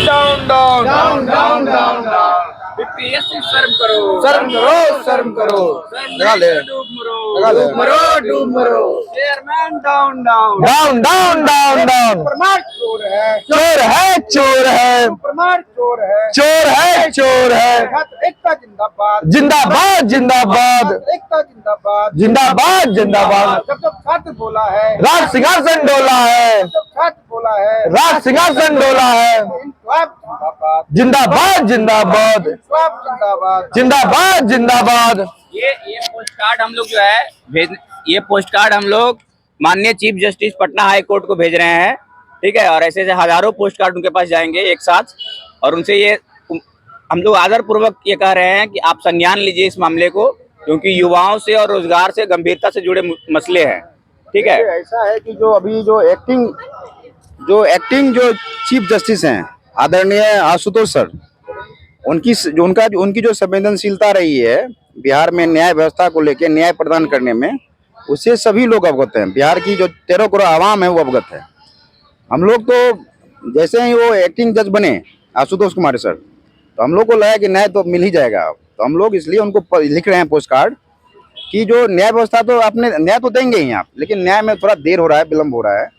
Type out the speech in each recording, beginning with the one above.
Down down down down down down BPSC शर्म करो शर्म करो शर्म करो लगा ले डूब मरो डूब मरो chairman down down down down down down प्रमाण चोर है चोर है चोर है प्रमाण चोर है चोर है चोर है छात्र एकता जिंदाबाद जिंदाबाद जिंदाबाद एकता जिंदाबाद जिंदाबाद जिंदाबाद जब जब छात्र बोला है राज सिंहासन डोला है जब छात्र बोला है राज सिंहासन डोला है इंकलाब जिंदाबाद जिंदाबाद जिंदाबाद इंकलाब जिंदाबाद जिंदाबाद जिंदाबाद। ये पोस्ट कार्ड हम लोग जो है ये पोस्ट कार्ड हम लोग माननीय chief justice Patna high court को भेज रहे हैं, ठीक है। और ऐसे ऐसे हजारों पोस्ट कार्ड उनके पास जाएंगे एक साथ, और उनसे ये हम लोग आदर पूर्वक ये कह रहे हैं कि आप संज्ञान लीजिए इस मामले को, क्योंकि युवाओं से और रोजगार से गंभीरता से जुड़े मसले हैं, ठीक है। ऐसा है कि जो अभी जो एक्टिंग जो चीफ जस्टिस हैं आदरणीय आशुतोष सर, उनकी जो संवेदनशीलता रही है बिहार में न्याय व्यवस्था को लेकर न्याय प्रदान करने में, उससे सभी लोग अवगत हैं। बिहार की जो 13 करोड़ आवाम है वो अवगत है। हम लोग तो जैसे ही वो एक्टिंग जज बने आशुतोष कुमार सर, तो हम लोग को लगा कि न्याय तो मिल ही जाएगा। तो हम लोग इसलिए उनको लिख रहे हैं पोस्ट कार्ड कि जो न्याय व्यवस्था तो आपने न्याय तो देंगे ही आप, लेकिन न्याय में थोड़ा देर हो रहा है, विलम्ब हो रहा है।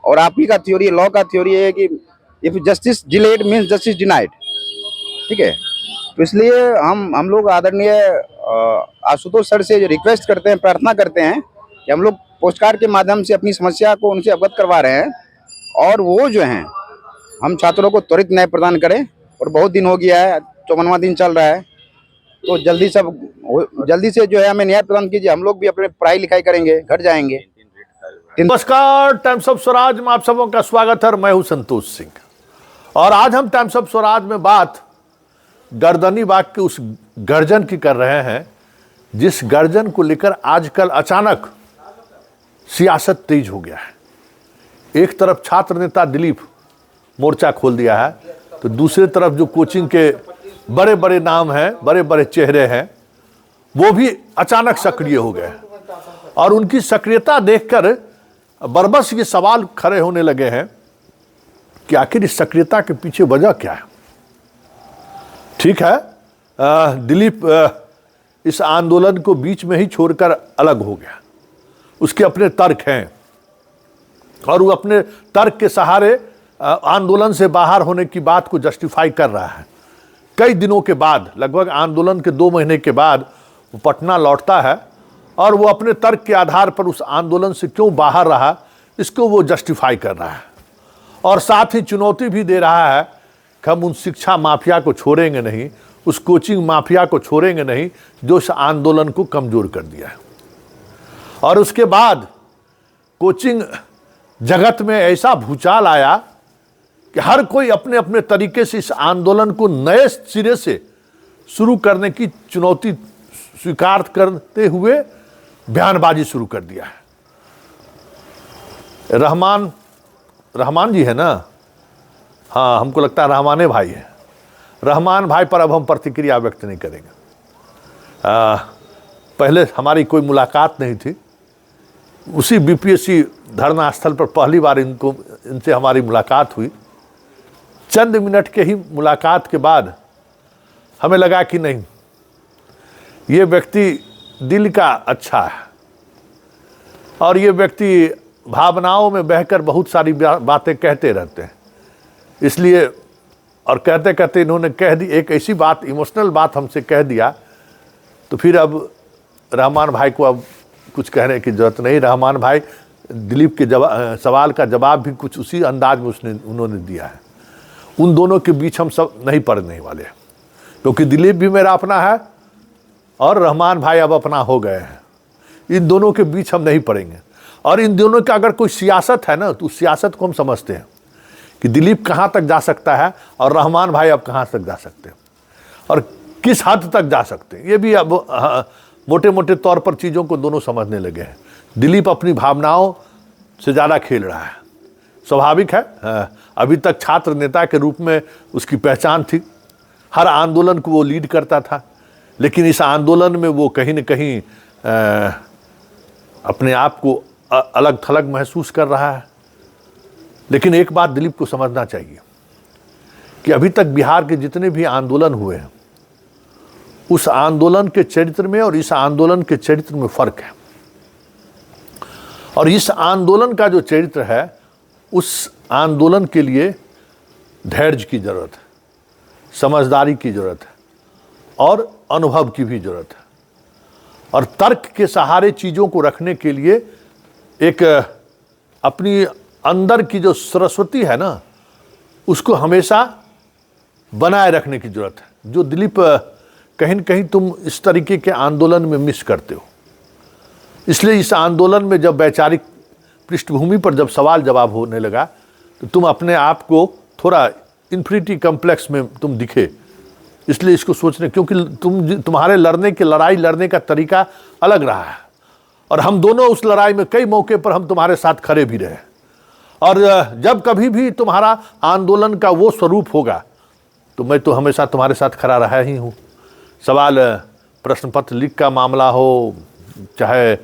और आप ही का थ्योरी, लॉ का थ्योरी है कि if justice delayed means justice denied, ठीक है। तो इसलिए हम लोग आदरणीय आशुतोष सर से जो रिक्वेस्ट करते हैं, प्रार्थना करते हैं कि हम लोग पोस्ट कार्ड के माध्यम से अपनी समस्या को उनसे अवगत करवा रहे हैं, और वो जो हैं हम छात्रों को त्वरित न्याय प्रदान करें। और बहुत दिन हो गया है, 54वां दिन चल रहा है, तो जल्दी से जो है हमें न्याय प्रदान कीजिए। हम लोग भी अपने पढ़ाई लिखाई करेंगे, घर जाएंगे। नमस्कार, टाइम्स ऑफ स्वराज में आप सबों का स्वागत है। मैं हूं संतोष सिंह, और आज हम टाइम्स ऑफ स्वराज में बात गर्दनी बाग के उस गर्जन की कर रहे हैं, जिस गर्जन को लेकर आजकल अचानक सियासत तेज हो गया है। एक तरफ छात्र नेता दिलीप मोर्चा खोल दिया है, तो दूसरी तरफ जो कोचिंग के बड़े बड़े नाम हैं, बड़े बड़े चेहरे हैं, वो भी अचानक सक्रिय हो गए। और उनकी सक्रियता देखकर बरबस ये सवाल खड़े होने लगे हैं कि आखिर इस सक्रियता के पीछे वजह क्या है। ठीक है, दिलीप इस आंदोलन को बीच में ही छोड़कर अलग हो गया। उसके अपने तर्क हैं, और वो अपने तर्क के सहारे आंदोलन से बाहर होने की बात को जस्टिफाई कर रहा है। कई दिनों के बाद, लगभग आंदोलन के 2 महीने के बाद वो पटना लौटता है, और वो अपने तर्क के आधार पर उस आंदोलन से क्यों बाहर रहा, इसको वो जस्टिफाई कर रहा है। और साथ ही चुनौती भी दे रहा है कि हम उन शिक्षा माफिया को छोड़ेंगे नहीं, उस कोचिंग माफिया को छोड़ेंगे नहीं जो इस आंदोलन को कमजोर कर दिया है। और उसके बाद कोचिंग जगत में ऐसा भूचाल आया कि हर कोई अपने अपने तरीके से इस आंदोलन को नए सिरे से शुरू करने की चुनौती स्वीकार करते हुए बयानबाजी शुरू कर दिया है। रहमान जी है ना, हाँ, हमको लगता है रहमाने भाई है। रहमान भाई पर अब हम प्रतिक्रिया व्यक्त नहीं करेंगे। पहले हमारी कोई मुलाकात नहीं थी, उसी बीपीएससी धरना स्थल पर पहली बार इनसे हमारी मुलाकात हुई। चंद मिनट के ही मुलाकात के बाद हमें लगा कि नहीं, ये व्यक्ति दिल का अच्छा है, और ये व्यक्ति भावनाओं में बहकर बहुत सारी बातें कहते रहते हैं। इसलिए, और कहते कहते इन्होंने कह दी एक ऐसी बात, इमोशनल बात हमसे कह दिया, तो फिर अब रहमान भाई को अब कुछ कहने की जरूरत नहीं। रहमान भाई दिलीप के सवाल का जवाब भी कुछ उसी अंदाज में उन्होंने दिया है। उन दोनों के बीच हम सब नहीं पड़ने वाले, क्योंकि दिलीप भी मेरा अपना है और रहमान भाई अब अपना हो गए हैं। इन दोनों के बीच हम नहीं पड़ेंगे। और इन दोनों का अगर कोई सियासत है ना, तो उस सियासत को हम समझते हैं कि दिलीप कहाँ तक जा सकता है और रहमान भाई अब कहाँ तक जा सकते हैं, और किस हद तक जा सकते हैं। ये भी अब मोटे मोटे तौर पर चीज़ों को दोनों समझने लगे हैं। दिलीप अपनी भावनाओं से ज़्यादा खेल रहा है, स्वाभाविक है। अभी तक छात्र नेता के रूप में उसकी पहचान थी, हर आंदोलन को वो लीड करता था, लेकिन इस आंदोलन में वो कहीं न कहीं अपने आप को अलग थलग महसूस कर रहा है। लेकिन एक बात दिलीप को समझना चाहिए कि अभी तक बिहार के जितने भी आंदोलन हुए हैं, उस आंदोलन के चरित्र में और इस आंदोलन के चरित्र में फर्क है। और इस आंदोलन का जो चरित्र है, उस आंदोलन के लिए धैर्य की जरूरत है, समझदारी की जरूरत है और अनुभव की भी जरूरत है। और तर्क के सहारे चीज़ों को रखने के लिए एक अपनी अंदर की जो सरस्वती है ना, उसको हमेशा बनाए रखने की जरूरत है, जो दिलीप कहीं न कहीं तुम इस तरीके के आंदोलन में मिस करते हो। इसलिए इस आंदोलन में जब वैचारिक पृष्ठभूमि पर जब सवाल जवाब होने लगा, तो तुम अपने आप को थोड़ा इन्फिनिटी कम्प्लेक्स में तुम दिखे। इसलिए इसको सोचने, क्योंकि तुम्हारे लड़ाई लड़ने का तरीका अलग रहा है, और हम दोनों उस लड़ाई में कई मौके पर हम तुम्हारे साथ खड़े भी रहे। और जब कभी भी तुम्हारा आंदोलन का वो स्वरूप होगा, तो मैं तो हमेशा तुम्हारे साथ खड़ा रहा ही हूँ। सवाल प्रश्न पत्र लीक का मामला हो, चाहे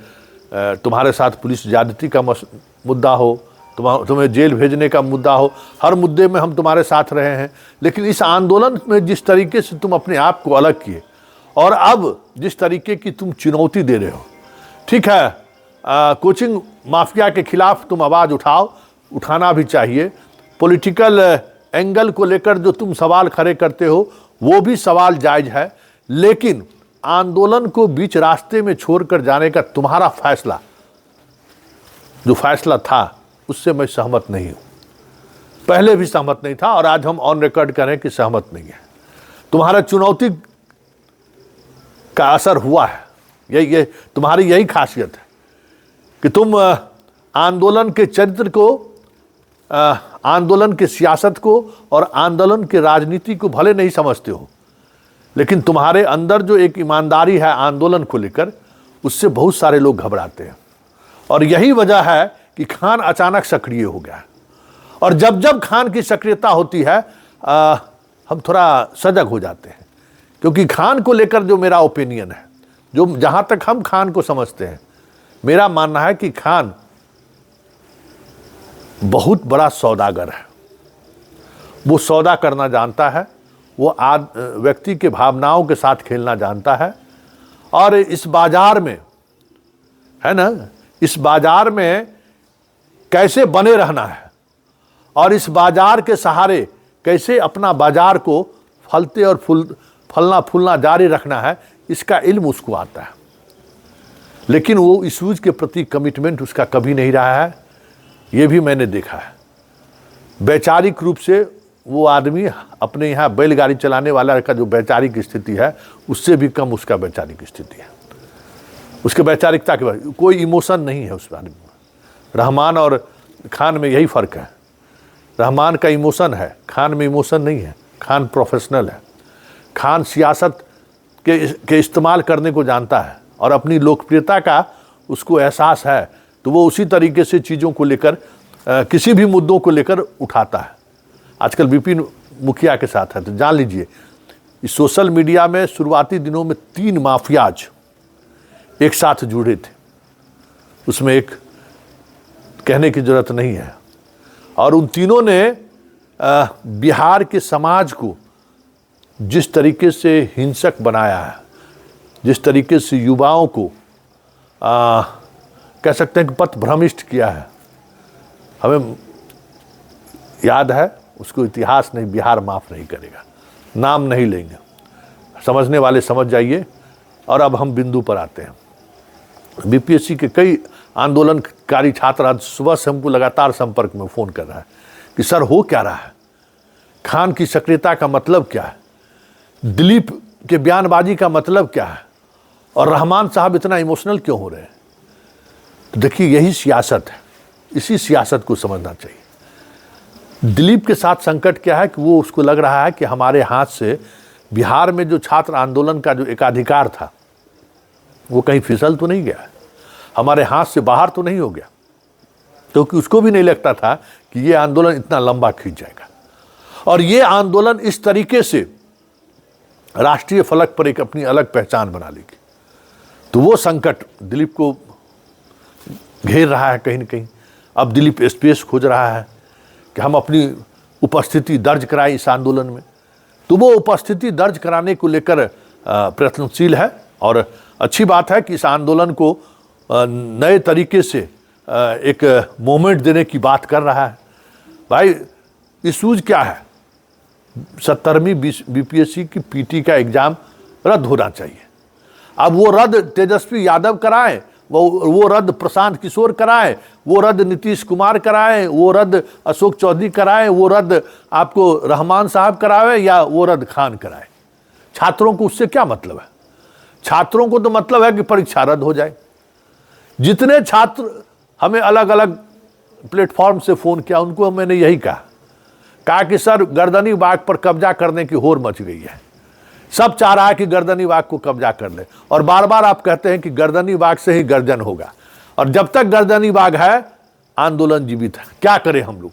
तुम्हारे साथ पुलिस ज्यादती का मुद्दा हो, तुम्हें जेल भेजने का मुद्दा हो, हर मुद्दे में हम तुम्हारे साथ रहे हैं। लेकिन इस आंदोलन में जिस तरीके से तुम अपने आप को अलग किए, और अब जिस तरीके की तुम चुनौती दे रहे हो, ठीक है, कोचिंग माफिया के खिलाफ तुम आवाज़ उठाना भी चाहिए। पॉलिटिकल एंगल को लेकर जो तुम सवाल खड़े करते हो, वो भी सवाल जायज है, लेकिन आंदोलन को बीच रास्ते में छोड़कर जाने का तुम्हारा फैसला, जो फैसला था, उससे मैं सहमत नहीं हूं। पहले भी सहमत नहीं था और आज हम ऑन रिकॉर्ड करें कि सहमत नहीं है। तुम्हारा चुनौती का असर हुआ है, ये तुम्हारी यही खासियत है कि तुम आंदोलन के चरित्र को, आंदोलन के सियासत को और आंदोलन के राजनीति को भले नहीं समझते हो, लेकिन तुम्हारे अंदर जो एक ईमानदारी है आंदोलन को लेकर, उससे बहुत सारे लोग घबराते हैं। और यही वजह है कि खान अचानक सक्रिय हो गया। और जब जब खान की सक्रियता होती है, हम थोड़ा सजग हो जाते हैं, क्योंकि खान को लेकर जो मेरा ओपिनियन है, जो जहाँ तक हम खान को समझते हैं, मेरा मानना है कि खान बहुत बड़ा सौदागर है। वो सौदा करना जानता है, वो व्यक्ति के भावनाओं के साथ खेलना जानता है। और इस बाजार में, है ना, इस बाजार में कैसे बने रहना है और इस बाजार के सहारे कैसे अपना बाजार को फलते और फलना फूलना जारी रखना है, इसका इल्म उसको आता है। लेकिन वो इश्यूज के प्रति कमिटमेंट उसका कभी नहीं रहा है, ये भी मैंने देखा है। वैचारिक रूप से वो आदमी अपने यहाँ बैलगाड़ी चलाने वाला का जो वैचारिक स्थिति है, उससे भी कम उसका वैचारिक स्थिति है। उसके वैचारिकता के बाद कोई इमोशन नहीं है उस आदमी में। रहमान और खान में यही फ़र्क है। रहमान का इमोशन है, खान में इमोशन नहीं है। खान प्रोफेशनल है। खान सियासत के इस्तेमाल करने को जानता है और अपनी लोकप्रियता का उसको एहसास है, तो वो उसी तरीके से चीज़ों को लेकर, किसी भी मुद्दों को लेकर उठाता है। आजकल विपिन मुखिया के साथ है, तो जान लीजिए इस सोशल मीडिया में शुरुआती दिनों में 3 माफियाज एक साथ जुड़े थे। उसमें एक कहने की जरूरत नहीं है। और उन तीनों ने बिहार के समाज को जिस तरीके से हिंसक बनाया है, जिस तरीके से युवाओं को कह सकते हैं कि पथभ्रमिष्ट किया है, हमें याद है। उसको इतिहास नहीं, बिहार माफ़ नहीं करेगा। नाम नहीं लेंगे, समझने वाले समझ जाइए। और अब हम बिंदु पर आते हैं। बीपीएससी के कई आंदोलनकारी छात्र आज सुबह से हमको लगातार संपर्क में फ़ोन कर रहा है कि सर हो क्या रहा है, खान की सक्रियता का मतलब क्या है, दिलीप के बयानबाजी का मतलब क्या है, और रहमान साहब इतना इमोशनल क्यों हो रहे हैं। तो देखिए यही सियासत है, इसी सियासत को समझना चाहिए। दिलीप के साथ संकट क्या है कि वो उसको लग रहा है कि हमारे हाथ से बिहार में जो छात्र आंदोलन का जो एकाधिकार था वो कहीं फिसल तो नहीं गया, हमारे हाथ से बाहर तो नहीं हो गया, क्योंकि उसको भी नहीं लगता था कि ये आंदोलन इतना लंबा खींच जाएगा और ये आंदोलन इस तरीके से राष्ट्रीय फलक पर एक अपनी अलग पहचान बना लेगी। तो वो संकट दिलीप को घेर रहा है कहीं न कहीं। अब दिलीप स्पेस खोज रहा है कि हम अपनी उपस्थिति दर्ज कराई इस आंदोलन में, तो वो उपस्थिति दर्ज कराने को लेकर प्रयत्नशील है। और अच्छी बात है कि इस आंदोलन को नए तरीके से एक मोमेंट देने की बात कर रहा है। भाई इशूज क्या है? 70वीं बीपीएससी की पीटी का एग्जाम रद्द होना चाहिए। अब वो रद्द तेजस्वी यादव कराएं, वो रद्द प्रशांत किशोर कराएं, वो रद्द नीतीश कुमार कराएं, वो रद्द अशोक चौधरी कराएं, वो रद्द आपको रहमान साहब करावे, या वो रद्द खान कराए, छात्रों को उससे क्या मतलब है? छात्रों को तो मतलब है कि परीक्षा रद्द हो जाए। जितने छात्र हमें अलग अलग प्लेटफॉर्म से फ़ोन किया, उनको मैंने यही कहा कि सर गर्दनी बाग पर कब्जा करने की होड़ मच गई है, सब चाह रहा है कि गर्दनी बाग को कब्जा कर ले, और बार बार आप कहते हैं कि गर्दनी बाग से ही गर्जन होगा, और जब तक गर्दनी बाग है आंदोलन जीवित है। क्या करें हम लोग?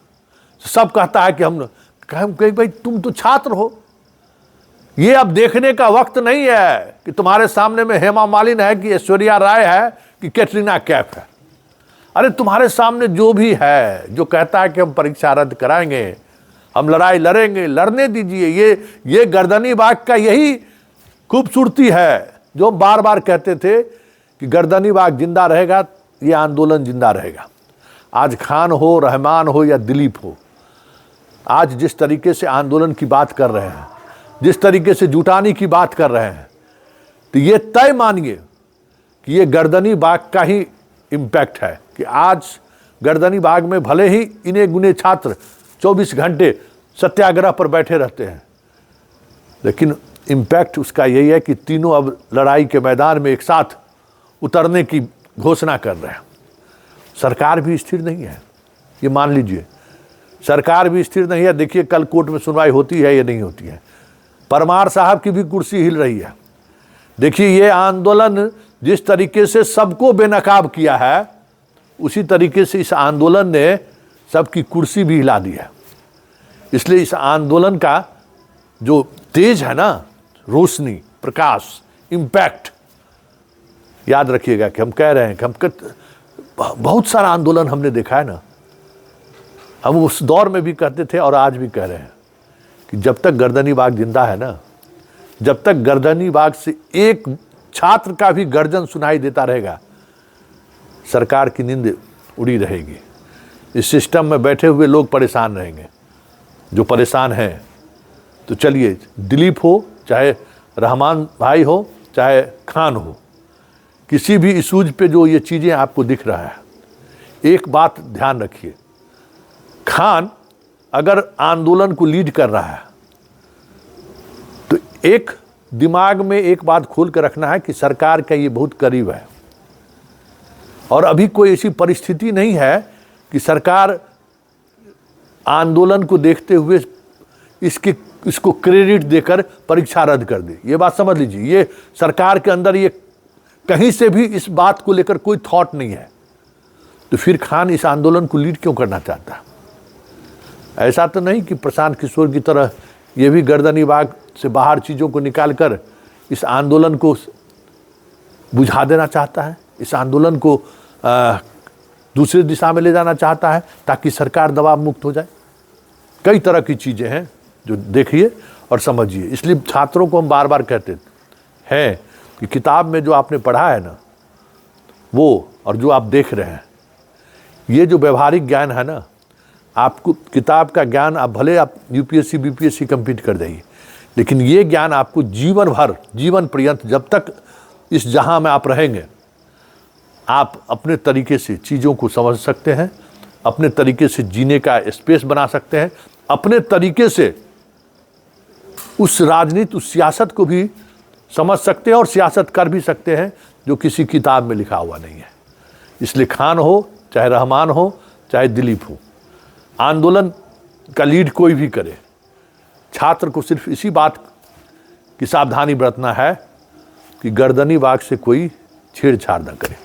सब कहता है कि हम कहें भाई तुम तो छात्र हो, ये अब देखने का वक्त नहीं है कि तुम्हारे सामने में हेमा मालिनी है कि ऐश्वर्या राय है कि कैटरीना कैफ है। अरे तुम्हारे सामने जो भी है, जो कहता है कि हम परीक्षा रद्द कराएंगे, हम लड़ाई लड़ेंगे, लड़ने दीजिए। ये गर्दनी बाग का यही खूबसूरती है, जो बार बार कहते थे कि गर्दनी बाग जिंदा रहेगा, ये आंदोलन जिंदा रहेगा। आज खान हो, रहमान हो या दिलीप हो, आज जिस तरीके से आंदोलन की बात कर रहे हैं, जिस तरीके से जुटाने की बात कर रहे हैं, तो ये तय मानिए कि ये गर्दनी बाग का ही इम्पैक्ट है कि आज गर्दनी बाग में भले ही इने गुने छात्र 24 घंटे सत्याग्रह पर बैठे रहते हैं, लेकिन इम्पैक्ट उसका यही है कि तीनों अब लड़ाई के मैदान में एक साथ उतरने की घोषणा कर रहे हैं। सरकार भी स्थिर नहीं है, ये मान लीजिए, सरकार भी स्थिर नहीं है। देखिए कल कोर्ट में सुनवाई होती है या नहीं होती है। परमार साहब की भी कुर्सी हिल रही है। देखिए ये आंदोलन जिस तरीके से सबको बेनकाब किया है, उसी तरीके से इस आंदोलन ने सबकी कुर्सी भी हिला दी है। इसलिए इस आंदोलन का जो तेज है ना, रोशनी, प्रकाश, इम्पैक्ट, याद रखिएगा कि हम कह रहे हैं कि बहुत सारा आंदोलन हमने देखा है ना, हम उस दौर में भी कहते थे और आज भी कह रहे हैं कि जब तक गर्दनी बाग जिंदा है ना, जब तक गर्दनी बाग से एक छात्र का भी गर्जन सुनाई देता रहेगा, सरकार की नींद उड़ी रहेगी। इस सिस्टम में बैठे हुए लोग परेशान रहेंगे, जो परेशान हैं। तो चलिए, दिलीप हो, चाहे रहमान भाई हो, चाहे खान हो, किसी भी इशूज पे जो ये चीज़ें आपको दिख रहा है, एक बात ध्यान रखिए, खान अगर आंदोलन को लीड कर रहा है तो एक दिमाग में एक बात खोल कर रखना है कि सरकार का ये बहुत करीब है, और अभी कोई ऐसी परिस्थिति नहीं है कि सरकार आंदोलन को देखते हुए इसको क्रेडिट देकर परीक्षा रद्द कर दे। ये बात समझ लीजिए, ये सरकार के अंदर ये कहीं से भी इस बात को लेकर कोई थॉट नहीं है। तो फिर खान इस आंदोलन को लीड क्यों करना चाहता है? ऐसा तो नहीं कि प्रशांत किशोर की तरह ये भी गर्दनी बाग से बाहर चीज़ों को निकालकर इस आंदोलन को बुझा देना चाहता है, इस आंदोलन को दूसरी दिशा में ले जाना चाहता है ताकि सरकार दबाव मुक्त हो जाए। कई तरह की चीज़ें हैं जो देखिए और समझिए। इसलिए छात्रों को हम बार बार कहते हैं कि किताब में जो आपने पढ़ा है ना, वो और जो आप देख रहे हैं, ये जो व्यवहारिक ज्ञान है ना, आपको किताब का ज्ञान आप भले आप यूपीएससी बीपीएससी कंप्लीट कर जाइए, लेकिन ये ज्ञान आपको जीवन भर, जीवन पर्यंत, जब तक इस जहां में आप रहेंगे, आप अपने तरीके से चीज़ों को समझ सकते हैं, अपने तरीके से जीने का स्पेस बना सकते हैं, अपने तरीके से उस राजनीति, उस सियासत को भी समझ सकते हैं और सियासत कर भी सकते हैं जो किसी किताब में लिखा हुआ नहीं है। इसलिए खान हो, चाहे रहमान हो, चाहे दिलीप हो, आंदोलन का लीड कोई भी करे, छात्र को सिर्फ इसी बात की सावधानी बरतना है कि गर्दनी बाग से कोई छेड़छाड़ न करे।